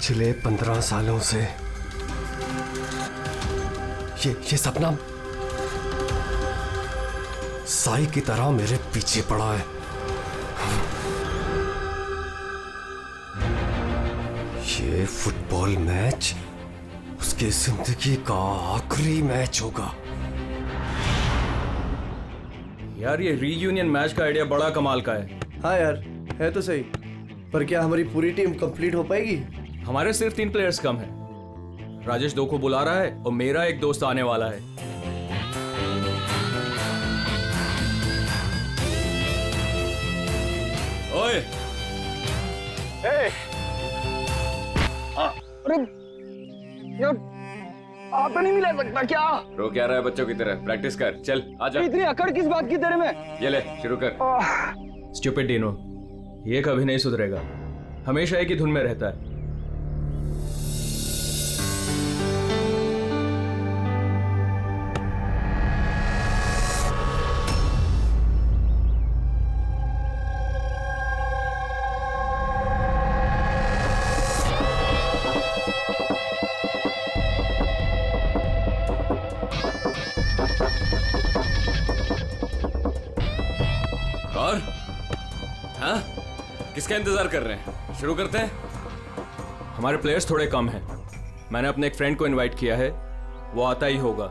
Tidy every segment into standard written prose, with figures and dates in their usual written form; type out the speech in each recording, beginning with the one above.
पिछले 15 सालों से ये सपना साई की तरह मेरे पीछे पड़ा है। ये फुटबॉल मैच उसकी जिंदगी का आखिरी मैच होगा। यार ये रीयूनियन मैच का आइडिया बड़ा कमाल का है। हाँ यार, है तो सही, पर क्या हमारी पूरी टीम कंप्लीट हो पाएगी? हमारे सिर्फ 3 प्लेयर्स कम हैं। राजेश 2 को बुला रहा है और मेरा एक दोस्त आने वाला है। ओए! अरे यार, आपको नहीं मिला सकता क्या? रो क्या रहा है बच्चों की तरह? प्रैक्टिस कर, चल आजा। इतनी अकड़ किस बात की तेरे में? ये ले शुरू कर। स्टूपिड डीनो, ये कभी नहीं सुधरेगा, हमेशा एक ही धुन में रहता है। और हाँ, किसका इंतजार कर रहे हैं? शुरू करते हैं। हमारे प्लेयर्स थोड़े कम हैं। मैंने अपने एक फ्रेंड को इनवाइट किया है, वो आता ही होगा।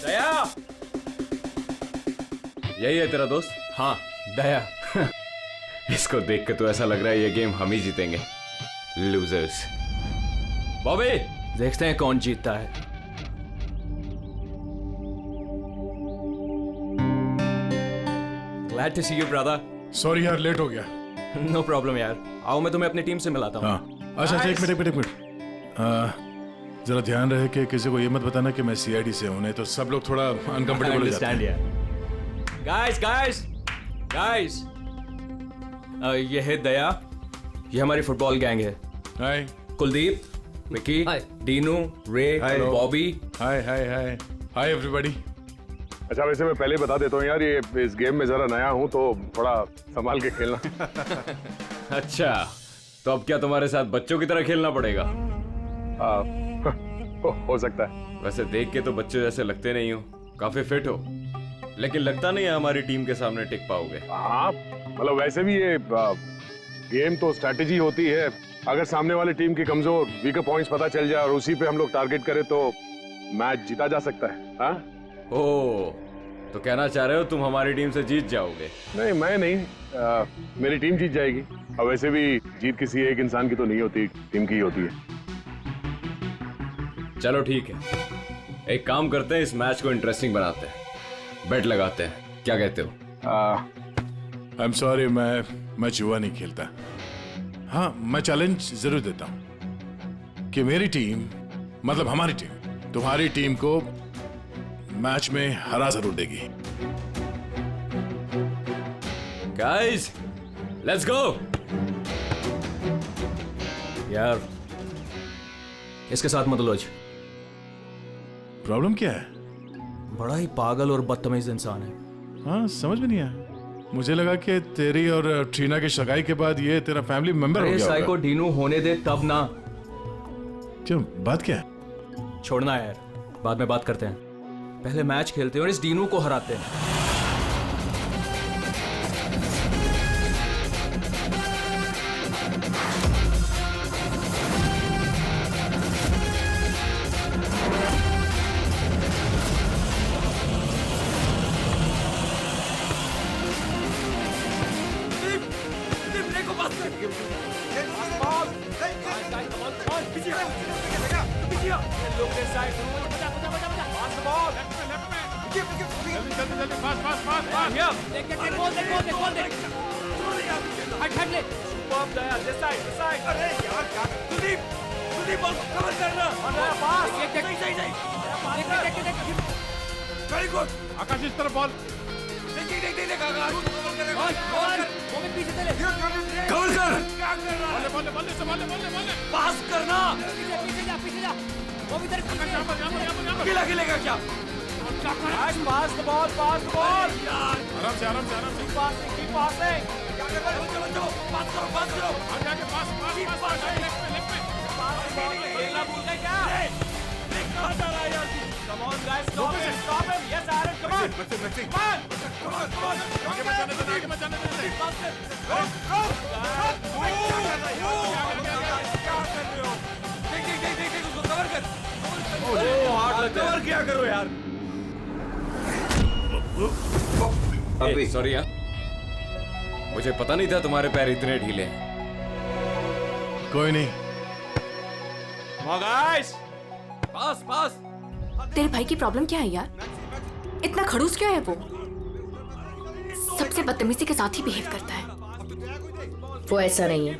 दया! यही है तेरा दोस्त? हाँ, दया। इसको देख के तो ऐसा लग रहा है ये गेम हम ही जीतेंगे। लूजर्स। बॉबी! देखते हैं कौन जीतता है। Glad to see you, brother. Sorry यार, लेट हो गया। No problem यार। आओ मैं तुम्हें अपनी टीम से मिलाता हूँ। हाँ, अच्छा एक मिनट। जरा ध्यान रहे कि किसी को ये मत बताना कि मैं सीआईडी से हूँ, नहीं तो सब लोग थोड़ा अनकंफर्टेबल हो जाते हैं। यार। गाइस, ये है दया, ये हमारी फुटबॉल गैंग है। हाय कुलदीप, विकी, डीनू, रे, बॉबी। Hi everybody. अच्छा, वैसे मैं पहले बता देता हूँ यार, ये इस गेम में जरा नया हूँ तो थोड़ा संभाल के खेलना। अच्छा, तो अब क्या तुम्हारे साथ बच्चों की तरह खेलना पड़ेगा? हो सकता है। वैसे देख के तो बच्चों जैसे लगते नहीं हो, काफी फिट हो, लेकिन लगता नहीं है हमारी टीम के सामने टिक पाओगे। हाँ, मतलब वैसे भी ये गेम तो स्ट्रैटेजी होती है। अगर सामने वाली टीम की कमजोर वीकर पॉइंट्स पता चल जाए और उसी पे हम लोग टारगेट करें तो मैच जीता जा सकता है। हाँ? ओह, तो कहना चाह रहे हो तुम हमारी टीम से जीत जाओगे? नहीं, मैं नहीं, मेरी टीम जीत जाएगी। और वैसे भी जीत किसी एक इंसान की तो नहीं होती, टीम की ही होती है। चलो ठीक है, एक काम करते हैं, इस मैच को इंटरेस्टिंग बनाते हैं, बेट लगाते हैं, क्या कहते हो? आई एम सॉरी, मैं जुआ नहीं खेलता। हाँ, मैं चैलेंज जरूर देता हूँ कि मेरी टीम, मतलब हमारी टीम, तुम्हारी टीम को मैच में हरा जरूर देगी। Guys, let's go. यार, इसके साथ मत उलझ। प्रॉब्लम क्या है? बड़ा ही पागल और बदतमीज इंसान है। हाँ, समझ में नहीं आया। मुझे लगा कि तेरी और ट्रीना की सगाई के बाद ये तेरा फैमिली मेंबर हो गया साई को होगा। डीनू होने दे तब ना। क्यों, बात क्या है? छोड़ना यार, बाद में बात करते हैं। पहले मैच खेलते हैं और इस डीनू को हराते हैं। आकाश इस तरफ बॉल। कवर कर। बॉल से बॉल। पास करना। अकेला खेलेगा क्या? Pass the ball, pass the ball. आराम से आराम से आराम से पासिंग, कीप पासिंग। चलो पास करो, पास करो। आगे आगे पास पास पास लेफ्ट में खेलना भूल गए क्या? Come on guys, stop him, stop him. Yes, Aaron, come on. Come on. आगे बचाने देना आगे बचाने कवर क्या करो यार? अबे सॉरी यार, मुझे पता नहीं था तुम्हारे पैर इतने ढीले हैं। कोई नहीं। Come on guys, पास पास। तेरे भाई की प्रॉब्लम क्या है यार? इतना खड़ूस क्यों है वो? सबसे बदतमीजी के साथ ही बिहेव करता है। वो ऐसा नहीं है।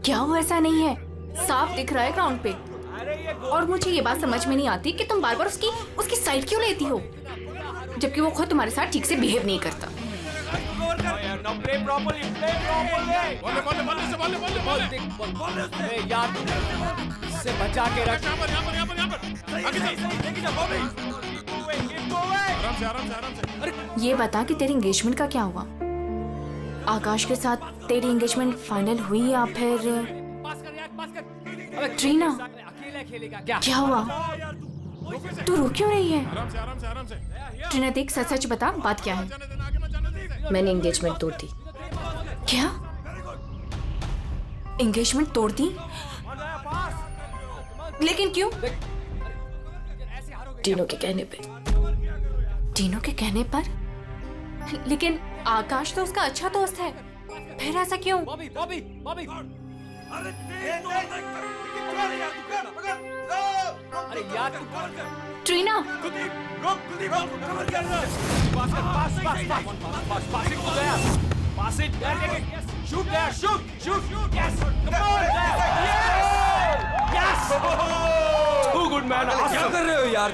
क्या वो ऐसा नहीं है? साफ दिख रहा है ग्राउंड पे। और मुझे ये बात समझ में नहीं आती कि तुम बार बार उसकी साइड क्यों लेती हो, जबकि वो खुद तुम्हारे साथ ठीक से बिहेव नहीं करता। Now play properly, play properly. बोले बोले बोले से बोले बोले बोले यार से बचा के रख। यहाँ पर आगे चल आराम से आराम से आराम से। ये बता कि तेरी एंगेजमेंट का क्या हुआ? आकाश के साथ तेरी एंगेजमेंट फाइनल हुई या फिर? ट्रीना, क्या हुआ? तू रो क्यों रही है? आराम से आराम से आराम से। ट्रीना देख, सच सच बता, बात क्या है? आगे बचाने देना। मैंने एंगेजमेंट तोड़ दी। क्या? एंगेजमेंट तोड़ दी? लेकिन क्यों? टीनों के कहने पे। टीनों के कहने पर? लेकिन आकाश तो उसका अच्छा दोस्त है, फिर ऐसा क्यों? बॉबी, बॉबी, बॉबी। अरे यार ट्रीना, गुड मैन, क्या कर रहे हो यार?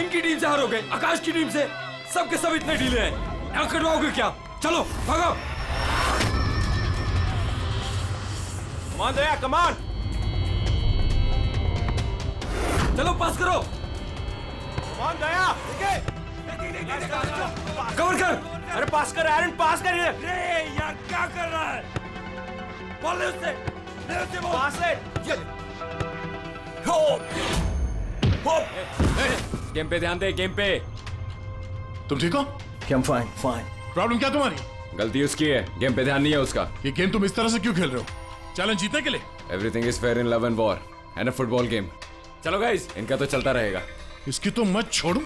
इनकी टीम से हारोगे, आकाश की टीम से। सबके सब इतने ढीले हैं, क्या करवाओगे क्या? चलो भागो। Come on, Daya, come on. चलो पास करो, Come on, Daya. कवर कर। अरे पास कर, एरन पास कर। अरे यार क्या कर रहा है? बॉल ले उससे, ले उससे बॉल। पास है। गेम पे ध्यान दे, गेम पे। तुम ठीक हो? I'm fine, fine. प्रॉब्लम क्या तुम्हारी? गलती उसकी है, गेम पे ध्यान नहीं है उसका। ये गेम तुम इस तरह से क्यों खेल रहे हो? चैलेंज जीतने के लिए? Everything is fair in love and war and a football game. चलो गाइस, इनका तो चलता रहेगा। इसकी तो मत छोड़ो।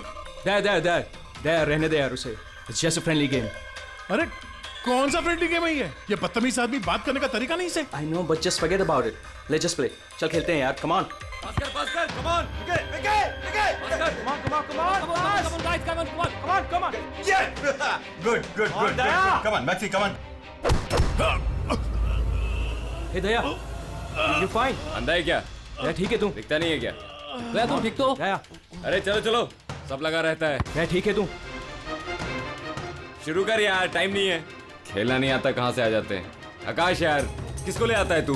दया रहने दे यार उसे। It's just a friendly game. अरे कौन सा फ्रेंडली गेम है ये? बदतमीज आदमी बात करने का तरीका नहीं से। I know, but just forget about it. Let's just play. चल खेलते हैं यार, come on. Pass कर, come on. Pass कर, come on, come on, come on. Come on, guys, come on, come on. Good. Daya. Come on, Maxi, come on. Hey Daya, you fine? अंधा है क्या? दया ठीक है तू? दिखता नहीं है क्या? दया तू ठीक तो? दया, अरे चलो चलो, सब लगा रहता है। दया ठीक है तू? शुरू कर यार, टाइम नहीं है। खेलना नहीं आता कहाँ से आ जाते हैं? आकाश यार, किसको ले आता है तू?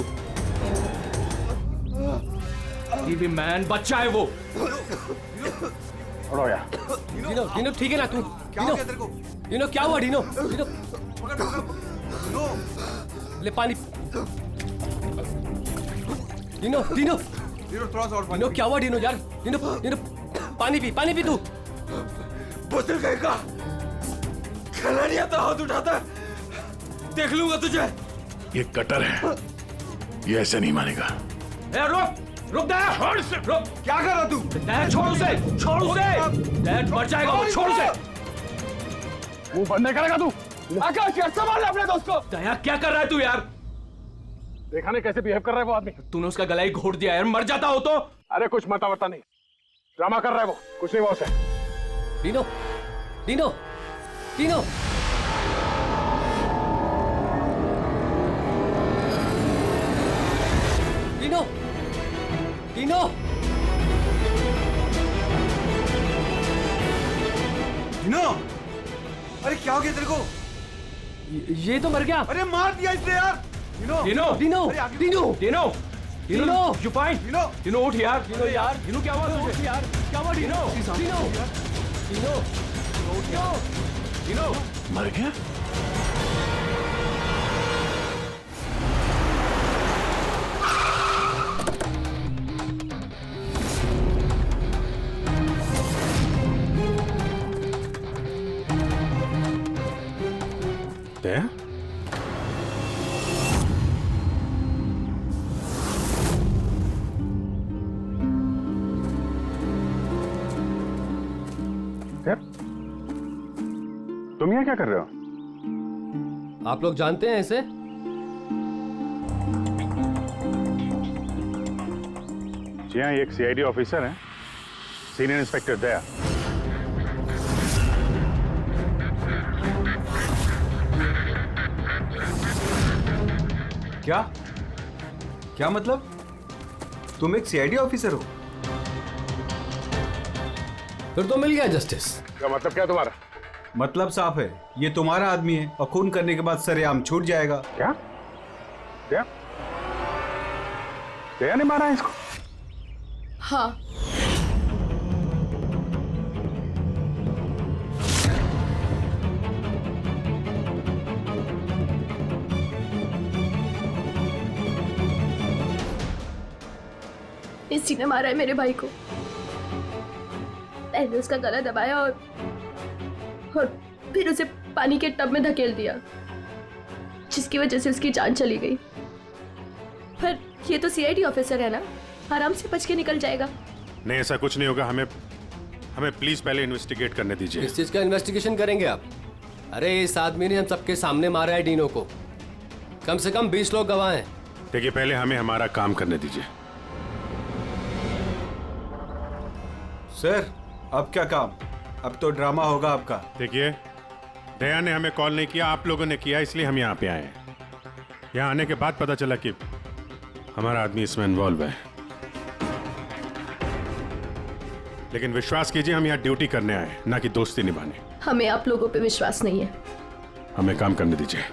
टीवी मैन बच्चा है वो। डीनो ठीक है ना तू? डीनो क्या हुआ? डीनो ले पानी। डीनो क्या हुआ? डीनो यार, डीनो पानी पी तू। बोतल कहेगा, खेलना नहीं आता, हाथ उठाता है। देख लूंगा तुझे। ये कटर है, ये ऐसे नहीं मानेगा। रुक दया, छोड़ से। रुक, क्या कर रहा तू? दया छोड़ उसे। दया मर जाएगा वो, छोड़ उसे। वो बंद नहीं करेगा तू? आकाश यार, संभाल अपने दोस्त को। दया क्या कर रहा है तू यार? देखा नहीं कैसे बिहेव कर रहा है वो आदमी? तूने उसका गला ही घोट दिया यार, मर जाता हो तो। अरे कुछ मता नहीं, ड्रामा कर रहा है वो, कुछ नहीं हुआ उसे। डीनो अरे क्या हो गया तेरे को? ये तो मर गया। अरे मार दिया इसने यार। Dino Dino You fine? Dino उठ यार डिनो यार डिनो क्या हुआ तुझे यार क्या हुआ डिनो डिनो डिनो डिनो डिनो मर गया? दया? तुम यहाँ क्या कर रहे हो? आप लोग जानते हैं इसे जी हाँ, ये एक सीआईडी ऑफिसर है, सीनियर इंस्पेक्टर दया। क्या क्या मतलब? तुम एक सीआईडी ऑफिसर हो? फिर तो मिल गया जस्टिस। क्या मतलब क्या तुम्हारा? मतलब साफ है, ये तुम्हारा आदमी है और खून करने के बाद सरेआम छूट जाएगा। क्या? दया? दया ने मारा है इसको? हाँ। इसी ने मारा है मेरे भाई को। मैंने उसका गला दबाया और फिर उसे पानी के टब में धकेल दिया, जिसकी वजह से उसकी जान चली गई। पर ये तो सीआईडी ऑफिसर है ना, आराम से बच के निकल जाएगा। नहीं, ऐसा कुछ नहीं होगा। हमें प्लीज पहले इन्वेस्टिगेट करने दीजिए। इस चीज का इन्वेस्टिगेशन करेंगे आप? अरे इस आदमी ने हम सबके सामने मारा है डिनो को। कम से कम 20 लोग गवाह हैं। देखिए, पहले हमें हमारा काम करने दीजिए। सर, अब क्या काम? अब तो ड्रामा होगा आपका। देखिए, दया ने हमें कॉल नहीं किया, आप लोगों ने किया, इसलिए हम यहाँ पे आए हैं। यहाँ आने के बाद पता चला कि हमारा आदमी इसमें इन्वॉल्व है। लेकिन विश्वास कीजिए, हम यहाँ ड्यूटी करने आए, ना कि दोस्ती निभाने। हमें आप लोगों पे विश्वास नहीं है। हमें काम करने दीजिए।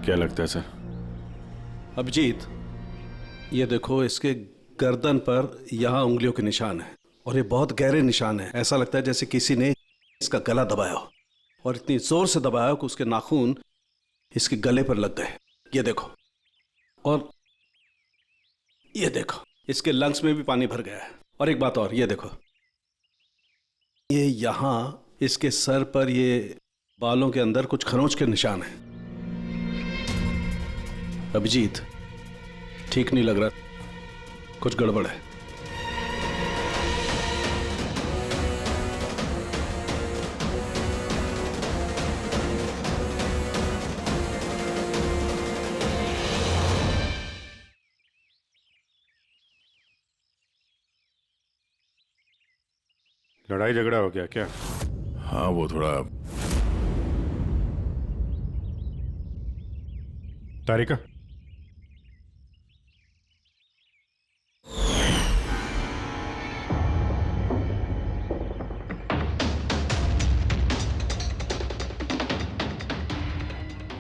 क्या लगता है सर? अभिजीत, ये देखो, इसके गर्दन पर यहाँ उंगलियों के निशान है और ये बहुत गहरे निशान है। ऐसा लगता है जैसे किसी ने इसका गला दबाया हो और इतनी जोर से दबाया हो कि उसके नाखून इसके गले पर लग गए। ये देखो, और ये देखो, इसके लंग्स में भी पानी भर गया है। और एक बात और, ये देखो, ये यहाँ इसके सर पर ये बालों के अंदर कुछ खरोंच के निशान है। अभिजीत, ठीक नहीं लग रहा, कुछ गड़बड़ है। लड़ाई झगड़ा हो गया क्या? हाँ, वो थोड़ा। तारिका,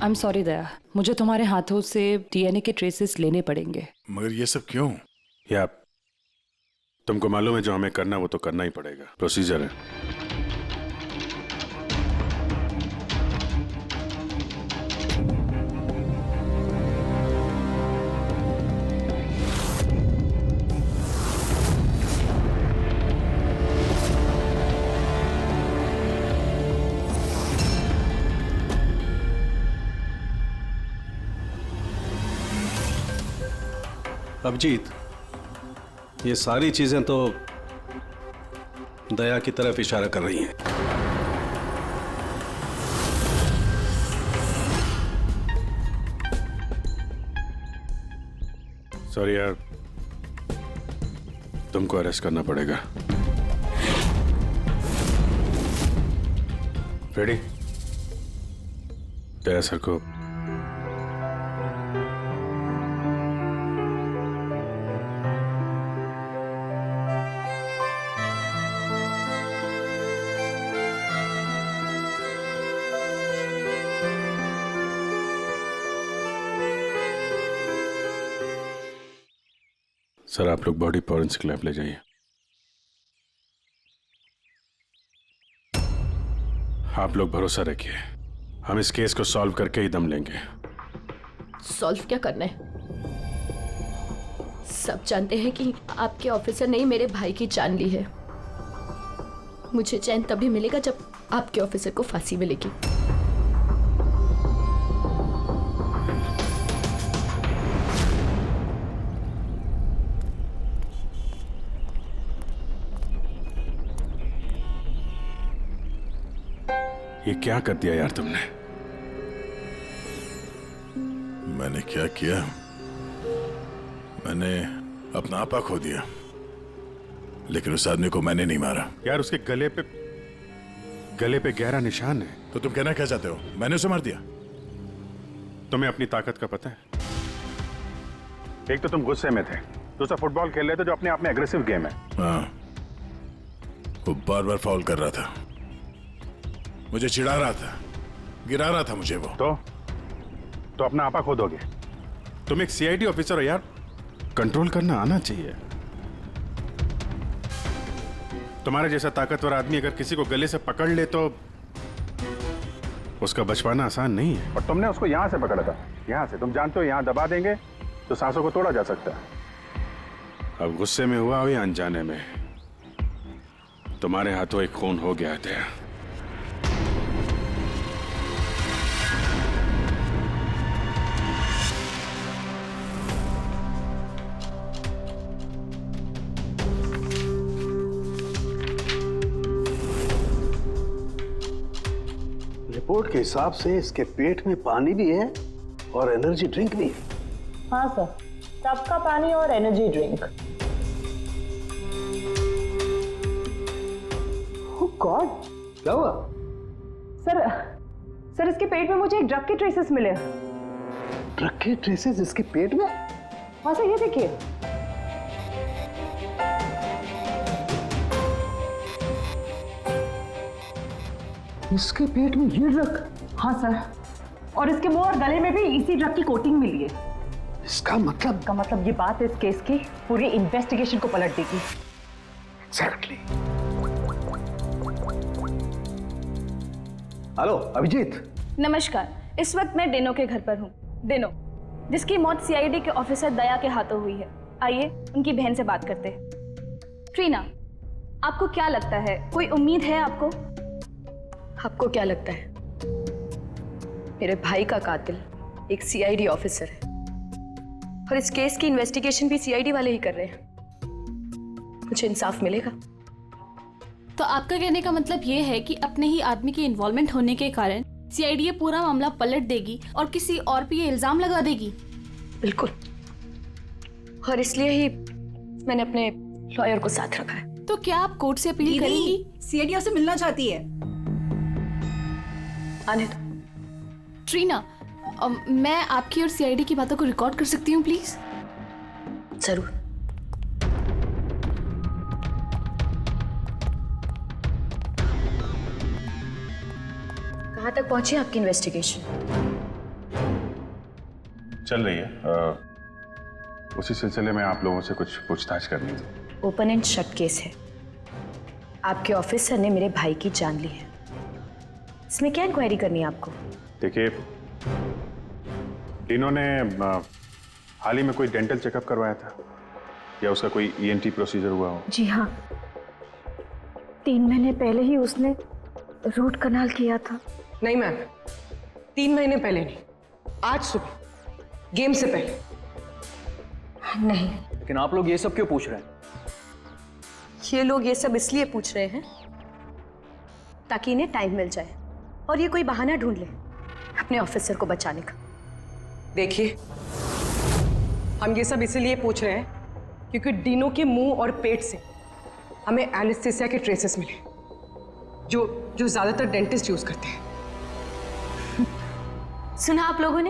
आई एम सॉरी दया, मुझे तुम्हारे हाथों से डीएनए के ट्रेसेस लेने पड़ेंगे। मगर ये सब क्यों? या तुमको मालूम है जो हमें करना वो तो करना ही पड़ेगा, प्रोसीजर है। अभिजीत, ये सारी चीजें तो दया की तरफ इशारा कर रही हैं। सॉरी यार, तुमको अरेस्ट करना पड़ेगा। रेडी? दया सर को सर आप लोग बॉडी फॉरेंसिक लैब ले जाइए। आप लोग भरोसा रखिए, हम इस केस को सॉल्व करके ही दम लेंगे। सॉल्व क्या करना है? सब जानते हैं कि आपके ऑफिसर ने ही मेरे भाई की जान ली है। मुझे चैन तभी मिलेगा जब आपके ऑफिसर को फांसी मिलेगी। ये क्या कर दिया यार तुमने? मैंने क्या किया? मैंने अपना आपा खो दिया, लेकिन उस आदमी को मैंने नहीं मारा। यार उसके गले पे गहरा निशान है। तो तुम कहना क्या चाहते हो? मैंने उसे मार दिया? तुम्हें अपनी ताकत का पता है? एक तो तुम गुस्से में थे, दूसरा फुटबॉल खेल रहे थे जो अपने आप में एग्रेसिव गेम है। हाँ, वो बार बार फाउल कर रहा था, मुझे चिढ़ा रहा था, गिरा रहा था मुझे। वो तो अपना आपा खो दोगे? तुम एक सीआईडी ऑफिसर हो यार, कंट्रोल करना आना चाहिए। तुम्हारे जैसा ताकतवर आदमी अगर किसी को गले से पकड़ ले तो उसका बच पाना आसान नहीं है। और तुमने उसको यहां से पकड़ा था, यहां से। तुम जानते हो यहां दबा देंगे तो सांसों को तोड़ा जा सकता है। अब गुस्से में हुआ हो या अनजाने में, तुम्हारे हाथों एक खून हो गया था। रिपोर्ट के हिसाब से इसके पेट में पानी भी है और एनर्जी ड्रिंक भी है। हाँ सर, टब का पानी और एनर्जी ड्रिंक। ओह गॉड, क्या हुआ? सर इसके पेट में मुझे एक ड्रग के ट्रेसेस मिले। ड्रग के ट्रेसेस इसके पेट में? हाँ सर, ये देखिए। इसके पेट में ये ड्रग? हाँ सर, और इसके मुंह और गले में भी इसी ड्रग की कोटिंग मिली है। इसका मतलब ये बात इस केस की पूरी इन्वेस्टिगेशन को पलट देगी। एग्जैक्टली। हेलो अभिजीत। नमस्कार, इस वक्त मैं डेनो के घर पर हूँ। डेनो, जिसकी मौत सीआईडी के ऑफिसर दया के हाथों हुई है। आइए उनकी बहन से बात करते हैं। ट्रीना, आपको क्या लगता है, कोई उम्मीद है आपको? आपको क्या लगता है? मेरे भाई का कातिल एक सीआईडी ऑफिसर है और इस केस की इन्वेस्टिगेशन भी सीआईडी वाले ही कर रहे हैं। मुझे इंसाफ मिलेगा? तो आपका कहने का मतलब ये है कि अपने ही आदमी के इन्वॉल्वमेंट होने के कारण सीआईडी ये पूरा मामला पलट देगी और किसी और पे ये इल्जाम लगा देगी? बिल्कुल, और इसलिए ही मैंने अपने लॉयर को साथ रखा है। तो क्या आप कोर्ट से अपील करेंगी? सीआईडी से मिलना चाहती है। आने दो। ट्रीना, मैं आपकी और सीआईडी की बातों को रिकॉर्ड कर सकती हूँ प्लीज? जरूर। कहाँ तक पहुंची आपकी इन्वेस्टिगेशन? चल रही है। उसी सिलसिले में आप लोगों से कुछ पूछताछ करनी थी। ओपन एंड शट केस है। आपके ऑफिसर ने मेरे भाई की जान ली है। इसमें क्या इंक्वायरी करनी है आपको? देखिए, डिनो ने हाल ही में कोई डेंटल चेकअप करवाया था या उसका कोई ईएनटी प्रोसीजर हुआ हो? जी हाँ, 3 महीने पहले ही उसने रूट कनाल किया था। नहीं मैम, 3 महीने पहले नहीं, आज सुबह, गेम से पहले। नहीं। लेकिन आप लोग ये सब क्यों पूछ रहे हैं? ये लोग ये सब इसलिए पूछ रहे हैं ताकि इन्हें टाइम मिल जाए और ये कोई बहाना ढूंढ ले अपने ऑफिसर को बचाने का। देखिए, हम ये सब इसीलिए पूछ रहे हैं क्योंकि डिनो के मुंह और पेट से हमें एनेस्थीसिया के ट्रेसेस मिले जो ज्यादातर डेंटिस्ट यूज करते हैं। सुना आप लोगों ने?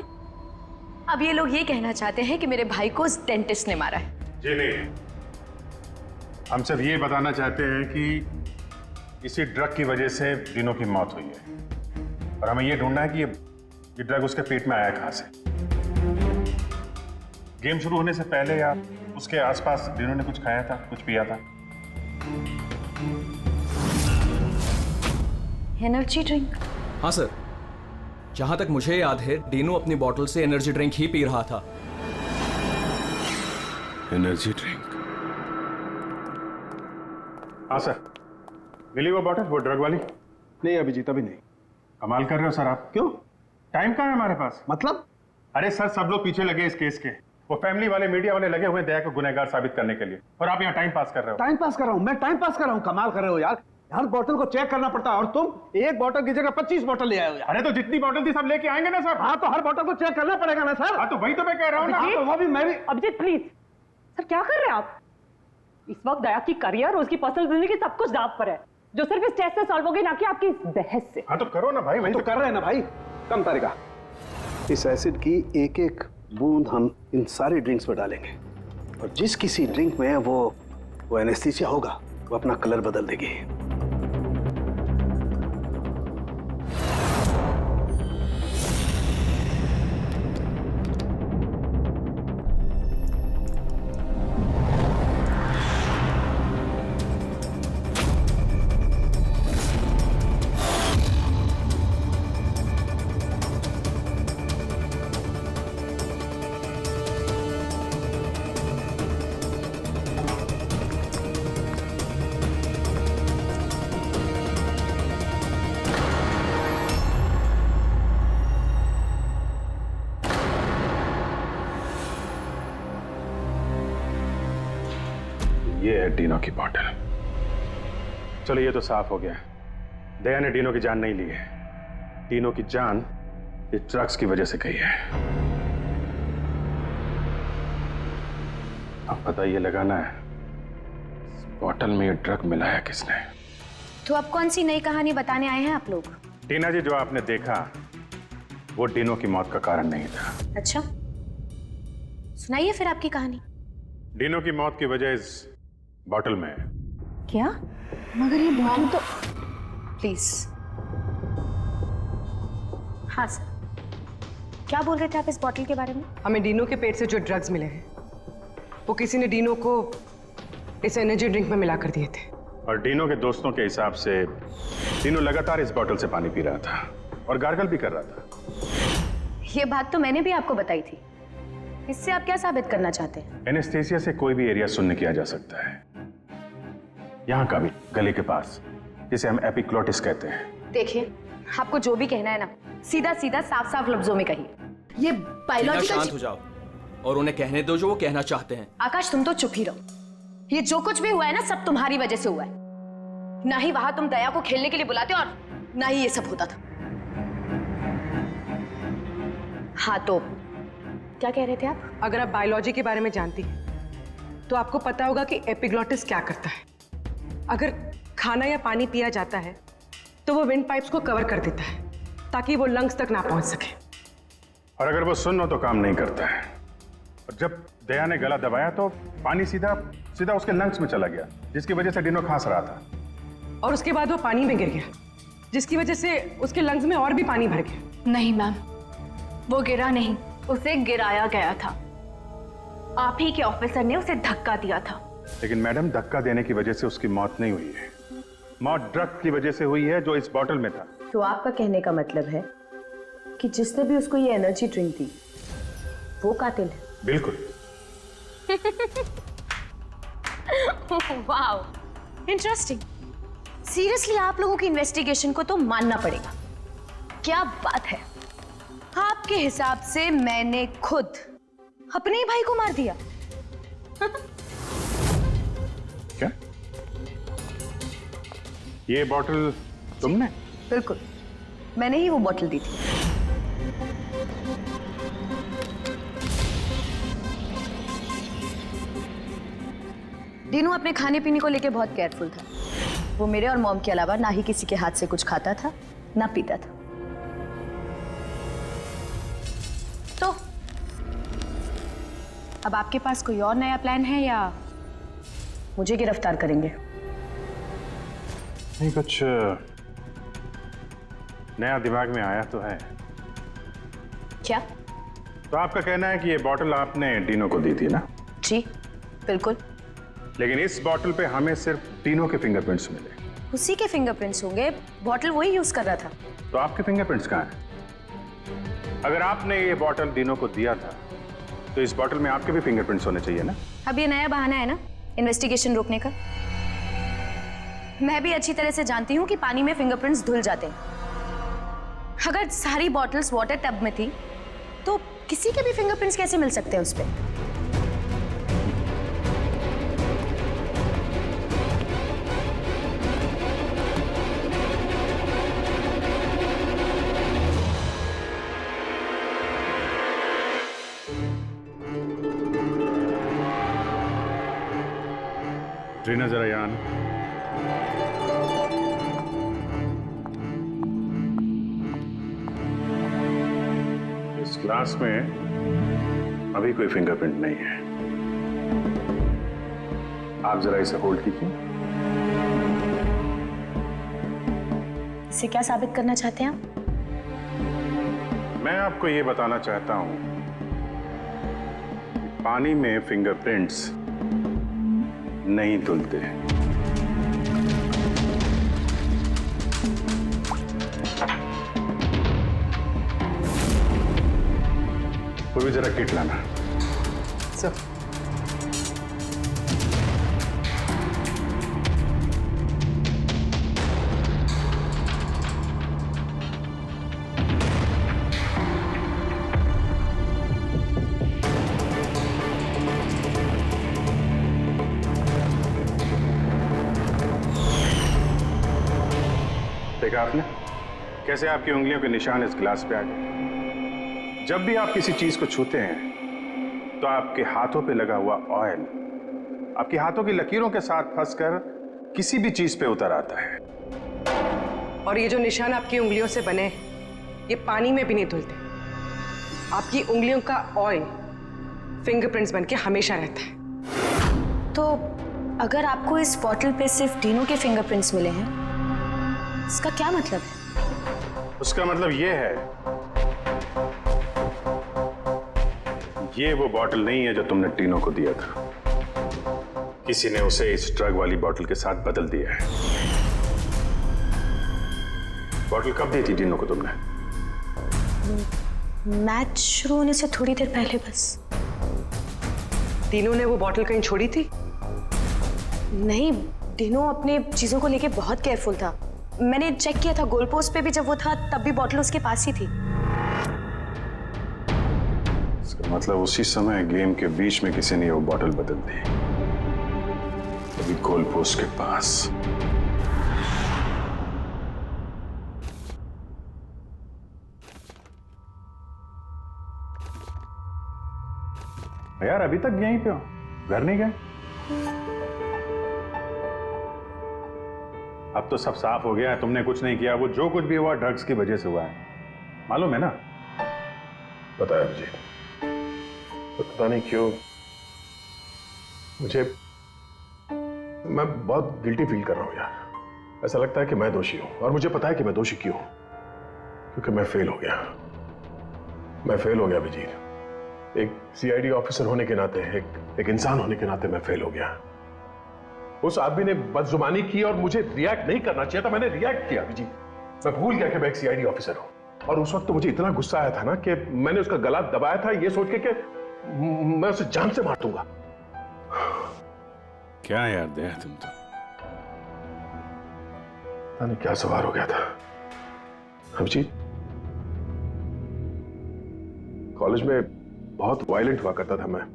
अब ये लोग ये कहना चाहते हैं कि मेरे भाई को उस डेंटिस्ट ने मारा है। जी नहीं, हम सिर्फ ये बताना चाहते हैं कि इसी ड्रग की वजह से डिनो की मौत हुई है और हमें ये ढूंढना है कि ये ड्रग उसके पेट में आया कहां से। गेम शुरू होने से पहले या उसके आसपास डिनो ने कुछ खाया था, कुछ पिया था? Energy drink? हाँ सर, जहां तक मुझे याद है डीनो अपनी बॉटल से एनर्जी ड्रिंक ही पी रहा था। Energy drink? हाँ सर, मिली वो बॉटल, वो ड्रग वाली? नहीं अभिजीत, अभी नहीं। कमाल कर रहे हो सर आप। क्यों? टाइम कहाँ है हमारे पास? मतलब? अरे सर, सब लोग पीछे लगे इस केस के। वो फैमिली वाले, मीडिया वाले लगे हुए दया को गुनहगार साबित करने के लिए, और आप यहाँ टाइम पास कर रहे हो। टाइम पास कर रहा हूँ? मैं टाइम पास कर रहा हूँ? कमाल कर रहे हो यार, हर बोतल को चेक करना पड़ता है और तुम एक बोतल की जगह 25 बोतल ले आए हो यार। अरे तो जितनी बोतल थी सब लेके आएंगे ना सर। हाँ तो हर बोतल को चेक करना पड़ेगा ना सर। हाँ तो वही तो मैं कह रहा हूँ ना। हाँ, तो वो भी मैं भी। अभिजीत प्लीज, सर क्या कर रहे हैं आप? इस वक्त दया की करियर और उसकी पर्सनल जिंदगी सब कुछ दांव पर है, जो सिर्फ इस टेस्ट से सॉल्व होगी, ना कि आपकी इस बहस से। हाँ तो करो ना भाई, वही तो कर रहे हैं ना भाई। कम तरीका, इस एसिड की एक एक बूंद हम इन सारे ड्रिंक्स में डालेंगे, और जिस किसी ड्रिंक में वो एनेस्थीसिया होगा वो अपना कलर बदल देगी। ये है डीनो की बॉटल। चलो ये तो साफ हो गया, दया ने डीनो की जान नहीं ली है। डीनो की जान ये ड्रग्स की वजह से गई है। अब पता ये लगाना है इस बॉटल में ये ड्रग मिलाया किसने। तो अब कौन सी नई कहानी बताने आए हैं आप लोग? टीना जी, जो आपने देखा वो डीनो की मौत का कारण नहीं था। अच्छा, सुनाइए फिर आपकी कहानी। डीनो की मौत की वजह इस बॉटल में है। क्या? मगर ये बॉटल तो प्लीज। हाँ सर, क्या बोल रहे थे आप इस बॉटल के बारे में? हमें डीनो के पेट से जो ड्रग्स मिले हैं वो किसी ने डीनो को इस एनर्जी ड्रिंक में मिला कर दिए थे। और डीनो के दोस्तों के हिसाब से डीनो लगातार इस बॉटल से पानी पी रहा था और गार्गल भी कर रहा था। ये बात तो मैंने भी आपको बताई थी। इससे आप क्या साबित करना चाहते हैं? एनेस्थीसिया से कोई भी एरिया शून्य किया जा सकता है, यहाँ का भी, गले के पास, जिसे हम एपिग्लोटिस कहते हैं। देखिए, आपको जो भी कहना है ना, सीधा सीधा साफ साफ लफ्जों में कहिए। ये बायोलॉजिकल। शांत हो जाओ और उन्हें कहने दो जो वो कहना चाहते हैं। आकाश, तुम तो चुप ही रहो। ये जो कुछ भी हुआ है ना, सब तुम्हारी वजह से हुआ है। ना ही वहां तुम दया को खेलने के लिए बुलाते और ना ही ये सब होता था। हाँ तो क्या कह रहे थे आप? अगर आप बायोलॉजी के बारे में जानती हैं तो आपको पता होगा कि एपिग्लोटिस क्या करता है। अगर खाना या पानी पिया जाता है तो वो विंड पाइप्स को कवर कर देता है ताकि वो लंग्स तक ना पहुंच सके। और अगर वो सुन्न हो तो काम नहीं करता है। और जब दया ने गला दबाया तो पानी सीधा सीधा उसके लंग्स में चला गया, जिसकी वजह से डीनो खांस रहा था। और उसके बाद वो पानी में गिर गया, जिसकी वजह से उसके लंग्स में और भी पानी भर गया। नहीं मैम, वो गिरा नहीं, उसे गिराया गया था। आप ही के ऑफिसर ने उसे धक्का दिया था। लेकिन मैडम, धक्का देने की वजह से उसकी मौत नहीं हुई है। मौत ड्रग की वजह से हुई है जो इस बॉटल में था। तो आपका कहने का मतलब है कि जिसने भी उसको ये एनर्जी ड्रिंक दी वो कातिल है? बिल्कुल। Wow, interesting. सीरियसली आप लोगों की इन्वेस्टिगेशन को तो मानना पड़ेगा। क्या बात है, आपके हिसाब से मैंने खुद अपने ही भाई को मार दिया। क्या? ये बॉटल तुमने? बिल्कुल, मैंने ही वो बॉटल दी थी। डीनू अपने खाने पीने को लेके बहुत केयरफुल था। वो मेरे और मॉम के अलावा ना ही किसी के हाथ से कुछ खाता था ना पीता था। तो अब आपके पास कोई और नया प्लान है या मुझे गिरफ्तार करेंगे? नहीं, कुछ नया दिमाग में आया तो है। क्या? तो आपका कहना है कि ये बॉटल आपने डीनो को दी थी ना? जी। बिल्कुल। लेकिन इस बॉटल पे हमें सिर्फ डिनो के फिंगरप्रिंट्स मिले। उसी के फिंगरप्रिंट्स होंगे, बॉटल वही यूज कर रहा था। तो आपके फिंगरप्रिंट्स कहाँ हैं? अगर आपने ये बॉटल डिनो को दिया था तो इस बॉटल में आपके भी फिंगरप्रिंट्स होने चाहिए ना? अब ये नया बहाना है ना इन्वेस्टिगेशन रोकने का। मैं भी अच्छी तरह से जानती हूँ कि पानी में फिंगरप्रिंट्स धुल जाते हैं। अगर सारी बॉटल्स वाटर टब में थी तो किसी के भी फिंगरप्रिंट्स कैसे मिल सकते हैं उस पे? ट्रीना जरा यहाँ आना। इस ग्लास में अभी कोई फिंगरप्रिंट नहीं है। आप जरा इसे होल्ड कीजिए। इसे क्या साबित करना चाहते हैं आप? मैं आपको ये बताना चाहता हूं कि पानी में फिंगरप्रिंट्स नहीं धुलते हैं। पूर्वी जरा किट लाना। सर देखा आपने कैसे आपकी उंगलियों के निशान इस गिलास पे आ गए? जब भी आप किसी चीज को छूते हैं तो आपके हाथों पे लगा हुआ ऑयल आपके हाथों की लकीरों के साथ फंसकर किसी भी चीज पे उतर आता है। और ये जो निशान आपकी उंगलियों से बने ये पानी में भी नहीं धुलते। आपकी उंगलियों का ऑयल फिंगरप्रिंट्स बनके हमेशा रहता है। तो अगर आपको इस बॉटल पे सिर्फ डिनो के फिंगरप्रिंट्स मिले हैं, इसका क्या मतलब है? उसका मतलब ये है, ये वो बॉटल नहीं है जो तुमने डिनो को दिया था। किसी ने उसे इस ड्रग वाली बॉटल के साथ बदल दिया है। बॉटल कब दी थी डिनो को तुमने? मैच शुरू होने से थोड़ी देर पहले बस। डिनो ने वो बॉटल कहीं छोड़ी थी? नहीं, डिनो अपने चीजों को लेके बहुत केयरफुल था। मैंने चेक किया था, गोल पोस्ट पे भी जब वो था तब भी बॉटल उसके पास ही थी। इसका मतलब उसी समय गेम के बीच में किसी ने वो बॉटल बदल दी, अभी गोल पोस्ट के पास। यार अभी तक यहीं पे हो, घर नहीं गए? अब तो सब साफ हो गया है, तुमने कुछ नहीं किया। वो जो कुछ भी हुआ ड्रग्स की वजह से हुआ है, मालूम है ना? पता है मुझे, तो पता नहीं क्यों मुझे मैं बहुत गिल्टी फील कर रहा हूं यार। ऐसा लगता है कि मैं दोषी हूं, और मुझे पता है कि मैं दोषी क्यों हूं, क्योंकि मैं फेल हो गया। मैं फेल हो गया विजीत। एक सीआईडी ऑफिसर होने के नाते, एक इंसान होने के नाते मैं फेल हो गया। उस आदमी ने बदजुबानी की और मुझे रिएक्ट नहीं करना चाहिए था, मैंने रिएक्ट किया विजीत। मैं भूल गया कि मैं एक सीआईडी ऑफिसर हूं, और उस वक्त तो मुझे इतना गुस्सा आया था ना कि मैंने उसका गला दबाया था ये सोच के कि मैं उसे जान से मार दूंगा। क्या यार दया, तुम तो पता नहीं क्या सवार हो गया था। अभिजीत, कॉलेज में बहुत वायलेंट हुआ करता था मैं,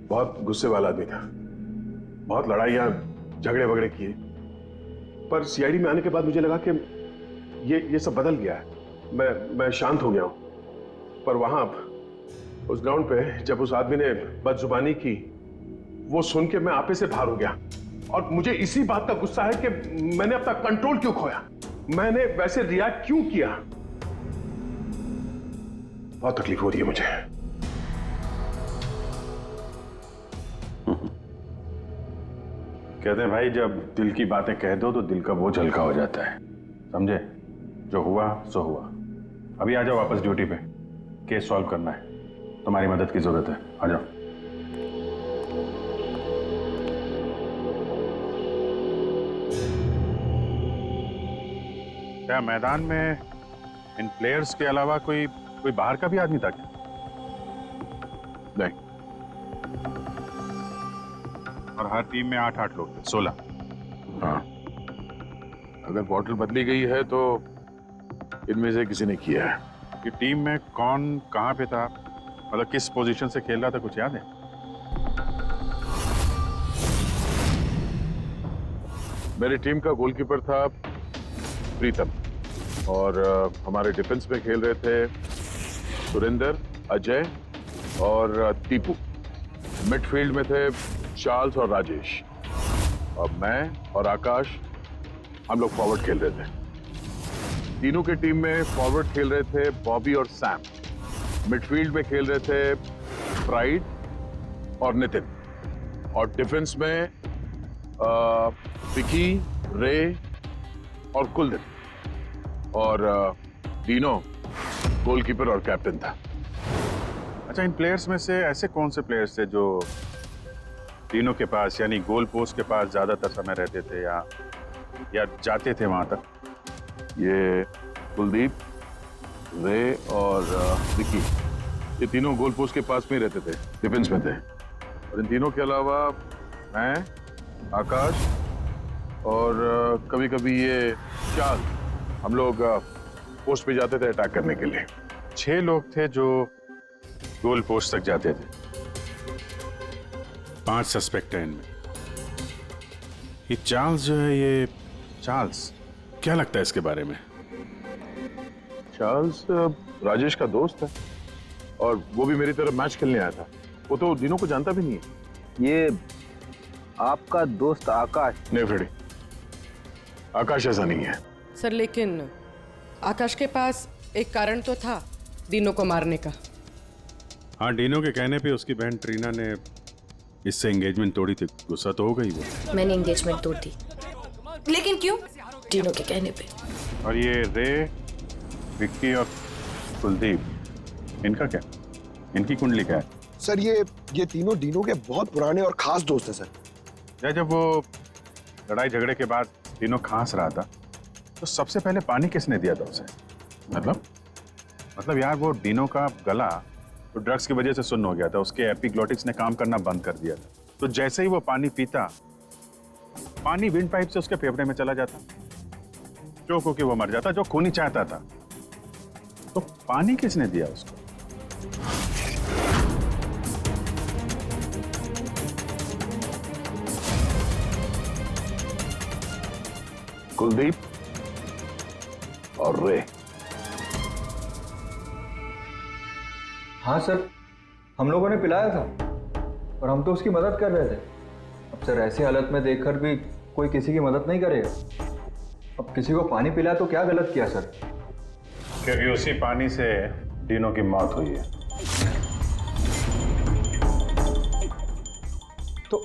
बहुत गुस्से वाला आदमी था, बहुत लड़ाइयां झगड़े वगड़े किए। पर सीआईडी में आने के बाद मुझे लगा कि ये सब बदल गया है। मैं शांत हो गया हूं। पर वहां उस ग्राउंड पे जब उस आदमी ने बदजुबानी की, वो सुन के मैं आपे से बाहर हो गया। और मुझे इसी बात का गुस्सा है कि मैंने अपना कंट्रोल क्यों खोया, मैंने वैसे रिएक्ट क्यों किया। बहुत तकलीफ हो रही है मुझे। कहते हैं भाई, जब दिल की बातें कह दो तो दिल का बोझ हल्का हो जाता है, समझे? जो हुआ सो हुआ। अभी आ जाओ वापस ड्यूटी पे, केस सॉल्व करना है, तुम्हारी मदद की जरूरत है। आ जाओ। क्या मैदान में इन प्लेयर्स के अलावा कोई कोई बाहर का भी आदमी था क्या? नहीं। और हर टीम में 8-8 लोग थे, 16। हाँ, अगर बॉटल बदली गई है तो इनमें से किसी ने किया है। कि टीम में कौन कहाँ पे था, मतलब किस पोजीशन से खेल रहा था, कुछ याद है? मेरी टीम का गोलकीपर था प्रीतम और हमारे डिफेंस में खेल रहे थे सुरेंद्र, अजय और टीपू। मिडफील्ड में थे चार्ल्स और राजेश, और मैं और आकाश हम लोग फॉरवर्ड खेल रहे थे। तीनों के टीम में फॉरवर्ड खेल रहे थे बॉबी और सैम। मिडफील्ड में खेल रहे थे प्राइड और नितिन, और डिफेंस में विकी, रे और कुलदीप, और तीनों गोलकीपर और कैप्टन था। अच्छा, इन प्लेयर्स में से ऐसे कौन से प्लेयर्स थे जो तीनों के पास यानी गोल पोस्ट के पास ज्यादातर समय रहते थे या जाते थे वहां तक? ये कुलदीप, रे और विकी, ये तीनों गोल पोस्ट के पास में ही रहते थे, डिफेंस में थे। और इन तीनों के अलावा मैं, आकाश और कभी कभी ये चार्ल्स, हम लोग पोस्ट पे जाते थे अटैक करने के लिए। 6 लोग थे जो गोल पोस्ट तक जाते थे। 5 सस्पेक्ट हैं इनमें। ये चार्ल्स जो है, ये चार्ल्स क्या लगता है इसके बारे में? चार्ल्स राजेश का दोस्त है, और वो भी मेरी तरफ मैच खेलने आया था। वो तो दिनों को जानता भी नहीं है। ये आपका दोस्त आकाश? नहीं फ्रेडी, आकाश ऐसा नहीं है सर, लेकिन आकाश के पास एक कारण तो था दिनों को मारने का। हाँ, डीनो के कहने पे उसकी बहन ट्रीना ने इससे एंगेजमेंट तोड़ी थी। गुस्सा तो हो गई वो। मैंने एंगेजमेंट तोड़ दी, लेकिन क्यों? डीनो के कहने पे। और ये रे, विक्की और कुलदीप, इनका क्या? इनकी कुंडली क्या है? सर ये तीनों डीनो के बहुत पुराने और खास दोस्त हैं सर। जब वो लड़ाई झगड़े के बाद डीनो खांस रहा था तो सबसे पहले पानी किसने दिया था उसे? मतलब यार, वो डीनो का गला तो ड्रग्स की वजह से सुन्न हो गया था, उसके एपिग्लोटिक्स ने काम करना बंद कर दिया था। तो जैसे ही वो पानी पीता, पानी विंड पाइप से उसके फेफड़े में चला जाता, चोक होके वो मर जाता, जो खून ही चाहता था। तो पानी किसने दिया उसको? कुलदीप और रे। हाँ सर, हम लोगों ने पिलाया था और हम तो उसकी मदद कर रहे थे। अब सर, ऐसी हालत में देखकर भी कोई किसी की मदद नहीं करेगा। अब किसी को पानी पिलाया तो क्या गलत किया सर? क्योंकि उसी पानी से डीनो की मौत हुई है। तो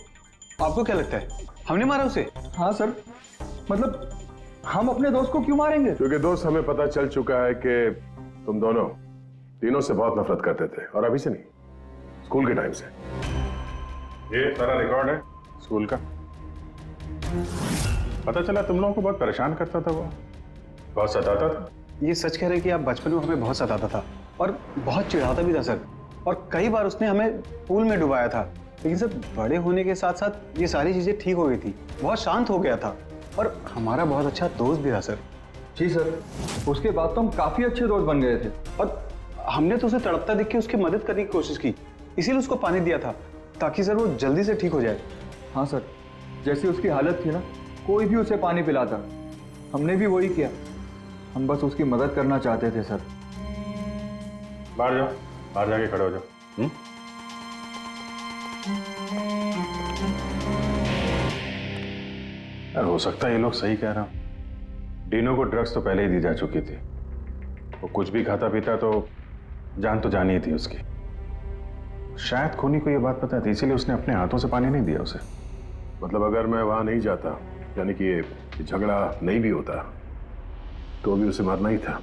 आपको क्या लगता है, हमने मारा उसे? हाँ सर, मतलब हम अपने दोस्त को क्यों मारेंगे? क्योंकि दोस्त, हमें पता चल चुका है कि तुम दोनों तीनों से बहुत नफरत करते थे, और अभी से नहीं, स्कूल के टाइम से। ये सारा रिकॉर्ड है स्कूल का। पता चला तुम लोगों को बहुत परेशान करता था, वो बहुत सताता था। ये सच कह रहे कि आप बचपन में हमें बहुत सताता था और बहुत चिढ़ाता भी था सर, और कई बार उसने हमें पूल में डुबाया था। लेकिन सर, बड़े होने के साथ साथ ये सारी चीजें ठीक हो गई थी, बहुत शांत हो गया था, और हमारा बहुत अच्छा दोस्त भी था सर। जी सर, उसके बाद तो हम काफी अच्छे दोस्त बन गए थे, और हमने तो उसे तड़पता देख के उसकी मदद करने की कोशिश की, इसीलिए उसको पानी दिया था, ताकि सर वो जल्दी से ठीक हो जाए। हाँ सर, जैसी उसकी हालत थी ना, कोई भी उसे पानी पिलाता, हमने भी वही किया। हम बस उसकी मदद करना चाहते थे सर। बाहर जाओ, बाहर जाके खड़े हो जाओ। यार, हो सकता है ये लोग सही कह रहा हूं। डीनो को ड्रग्स तो पहले ही दी जा चुकी थी। वो कुछ भी खाता पीता तो जान ही थी उसकी। शायद खूनी को ये बात पता थी, इसीलिए उसने अपने हाथों से पानी नहीं दिया उसे। मतलब अगर मैं वहां नहीं जाता, यानी कि ये झगड़ा नहीं भी होता, तो भी उसे मारना ही था,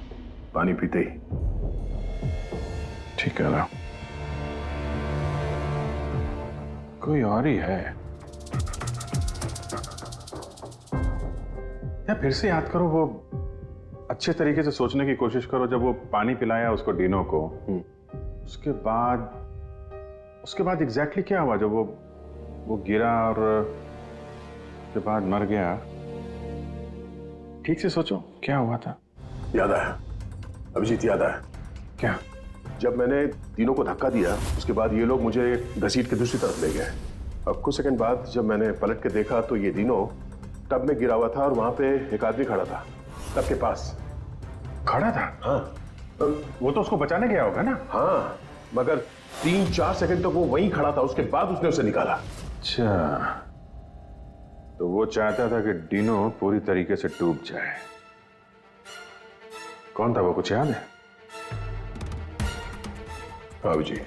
पानी पीते ही। ठीक है ना, कोई और ही है। या फिर से याद करो, वो अच्छे तरीके से सोचने की कोशिश करो। जब वो पानी पिलाया उसको डीनो को, उसके बाद एग्जैक्टली क्या हुआ? जब वो गिरा और उसके बाद मर गया, ठीक से सोचो क्या हुआ था। याद आया अभिजीत, याद आया। क्या? जब मैंने तीनों को धक्का दिया उसके बाद ये लोग मुझे घसीट के दूसरी तरफ ले गए। अब कुछ सेकंड बाद जब मैंने पलट के देखा तो ये तीनों टब में गिरा हुआ था और वहां पे एक आदमी खड़ा था टब के पास। खड़ा था? हाँ। वो तो उसको बचाने गया होगा ना? हाँ, मगर 3-4 सेकंड तक वो वहीं खड़ा था, उसके बाद उसने उसे निकाला। अच्छा, तो वो चाहता था कि डीनो पूरी तरीके से डूब जाए। कौन था वो, कुछ याद है? हाँ जी,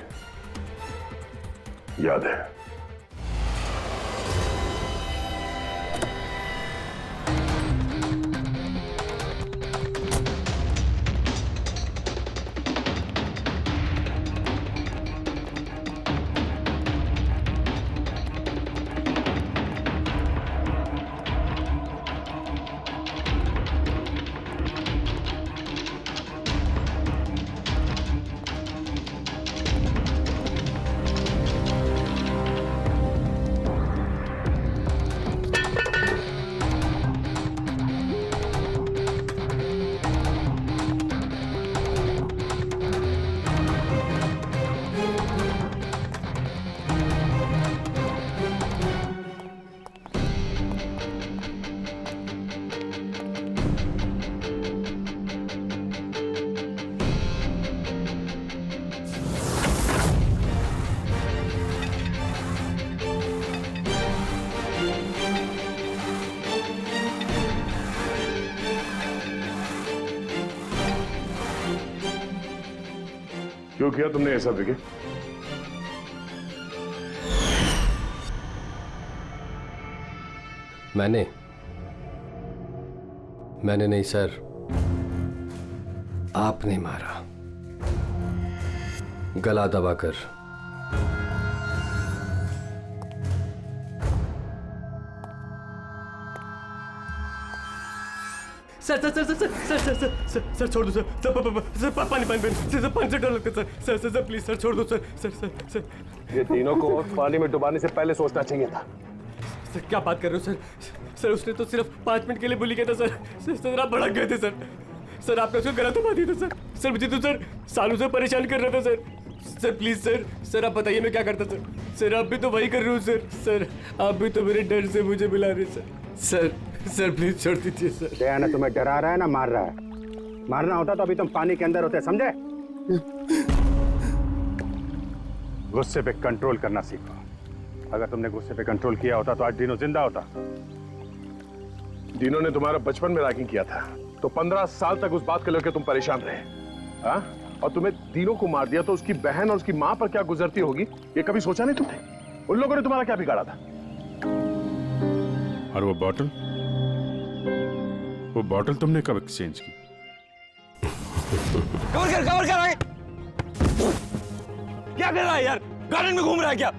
याद है। क्यों किया तुमने ऐसा विकी? मैंने नहीं सर, आपने मारा, गला दबाकर। Sir sir sir sir sir sir sir sir sir sir छोड़ दो सर, सर पानी पानी पानी सर, पानी से डर लगता है sir, sir sir please sir छोड़ दो सर, सर सर सर। ये तीनों को पानी में डुबाने से पहले सोचना चाहिए था। सर क्या बात कर रहे हो सर? सर उसने तो सिर्फ 5 मिनट के लिए बोली किया था सर, सर आप भड़क गए थे सर। सर आपने उसको गला दबा दिया था सर। सर मुझे तो सर सालों से परेशान कर रहा था sir. Sir please sir, sir आप बताइए मैं क्या करता सर? सर आप भी तो वही कर रहे हो सर। सर आप भी तो मेरे डर से मुझे मिला रहे सर। सर सर प्लीज छोड़ दीजिए सर। दया ना तुम्हें डरा रहा है ना मार रहा है। मारना होता तो अभी तुम पानी के अंदर होते, समझे? गुस्से पे कंट्रोल करना सीखो। अगर तुमने गुस्से पे कंट्रोल किया होता तो आज डीनो जिंदा होता। डीनो ने तुम्हारा बचपन में रैगिंग किया था तो 15 साल तक उस बात को लेकर तुम परेशान रहे, हाँ? और तुम्हें डीनो को मार दिया तो उसकी बहन और उसकी मां पर क्या गुजरती होगी ये कभी सोचा नहीं तुमने? उन लोगों ने तुम्हारा क्या बिगाड़ा था? और वो बॉटल तुमने कब एक्सचेंज की? कवर कर आगे। क्या कर रहा है यार? गार्डन में घूम रहा है क्या?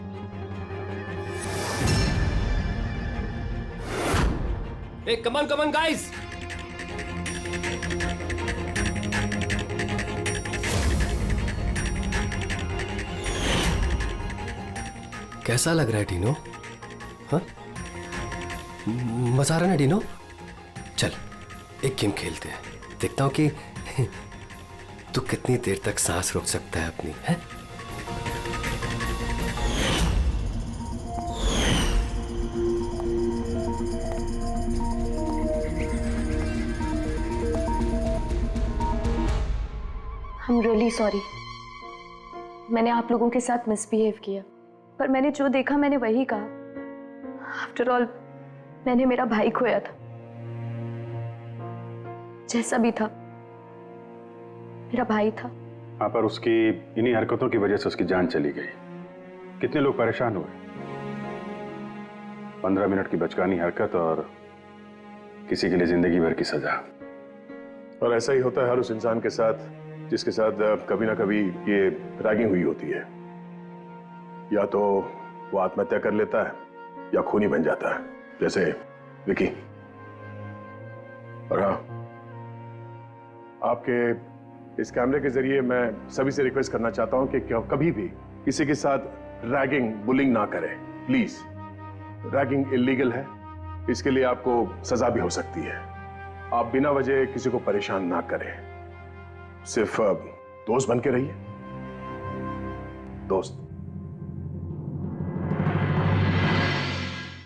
Hey, come on, guys! कैसा लग रहा है डीनो? हाँ? मजा आ रहा है ना डीनो? चल एक गेम खेलते हैं, देखता हूं कि तू कितनी देर तक सांस रोक सकता है अपनी, है? I'm really sorry. मैंने आप लोगों के साथ मिसबिहेव किया, पर मैंने जो देखा मैंने वही कहा। आफ्टर ऑल मैंने मेरा भाई खोया था। जैसा भी था मेरा भाई था। हाँ, पर उसकी इन्हीं हरकतों की वजह से उसकी जान चली गई। कितने लोग परेशान हुए। 15 मिनट की बचकानी हरकत और किसी के लिए जिंदगी भर की सजा। और ऐसा ही होता है हर उस इंसान के साथ जिसके साथ कभी ना कभी ये रैगिंग हुई होती है। या तो वो आत्महत्या कर लेता है या खूनी बन जाता है, जैसे विकी। और हाँ, आपके इस कैमरे के जरिए मैं सभी से रिक्वेस्ट करना चाहता हूं कि कभी भी किसी के साथ रैगिंग, बुलिंग ना करें, प्लीज। रैगिंग इलीगल है, इसके लिए आपको सजा भी हो सकती है। आप बिना वजह किसी को परेशान ना करें, सिर्फ दोस्त बन के रहिए, दोस्त।